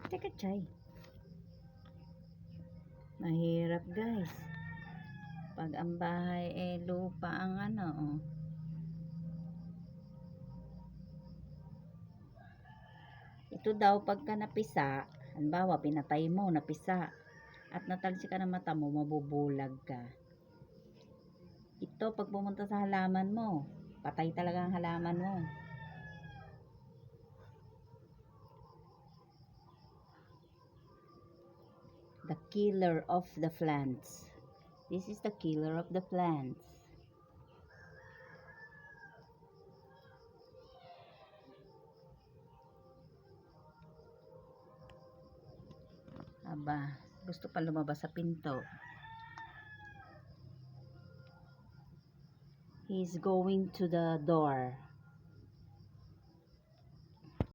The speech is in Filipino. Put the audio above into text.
Teka, Chay. Mahirap, guys. Pag ang bahay lupa ang oh. Ito daw pagka napisa, halimbawa pinatay mo, napisa, at natalsi ka ng mata mo, mabubulag ka. Ito pag pumunta sa halaman mo, patay talaga ang halaman mo. The killer of the plants. This is the killer of the plants. Aba, gusto pa lumabas sa pinto. He's going to the door.